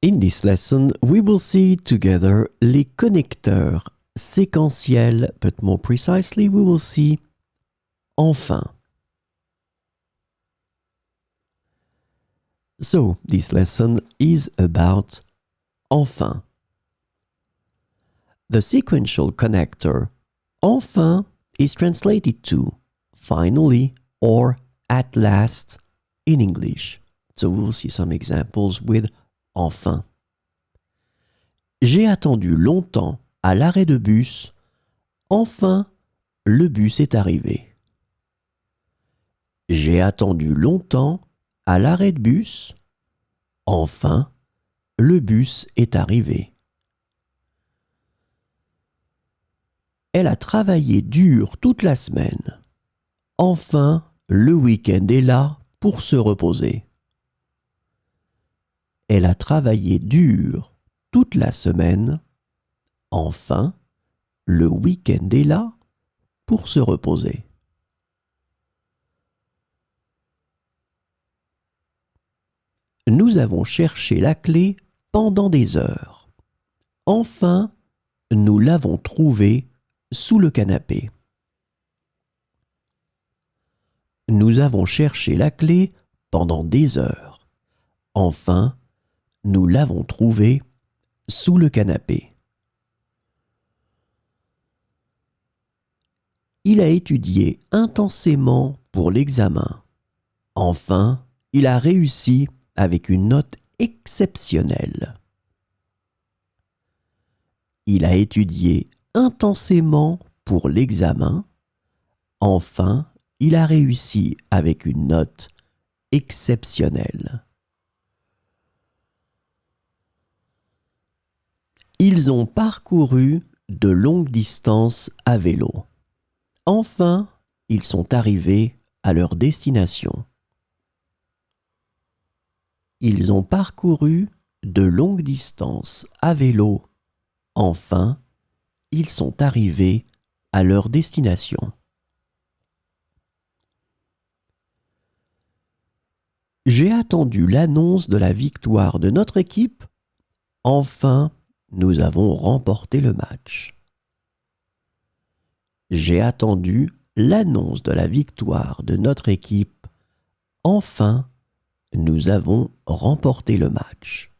In this lesson, we will see together les connecteurs séquentiels, but more precisely, we will see enfin. So, this lesson is about enfin. The sequential connector enfin is translated to finally or at last in English. So we will see some examples with enfin. J'ai attendu longtemps à l'arrêt de bus. Enfin, le bus est arrivé. J'ai attendu longtemps à l'arrêt de bus. Enfin, le bus est arrivé. Elle a travaillé dur toute la semaine. Enfin, le week-end est là pour se reposer. Elle a travaillé dur toute la semaine. Enfin, le week-end est là pour se reposer. Nous avons cherché la clé pendant des heures. Enfin, nous l'avons trouvée sous le canapé. Nous avons cherché la clé pendant des heures. Enfin, nous l'avons trouvée sous le canapé. Il a étudié intensément pour l'examen. Enfin, il a réussi avec une note exceptionnelle. Il a étudié intensément pour l'examen. Enfin, il a réussi avec une note exceptionnelle. Ils ont parcouru de longues distances à vélo. Enfin, ils sont arrivés à leur destination. Ils ont parcouru de longues distances à vélo. Enfin, ils sont arrivés à leur destination. J'ai attendu l'annonce de la victoire de notre équipe. Enfin, nous avons remporté le match. J'ai attendu l'annonce de la victoire de notre équipe. Enfin, nous avons remporté le match.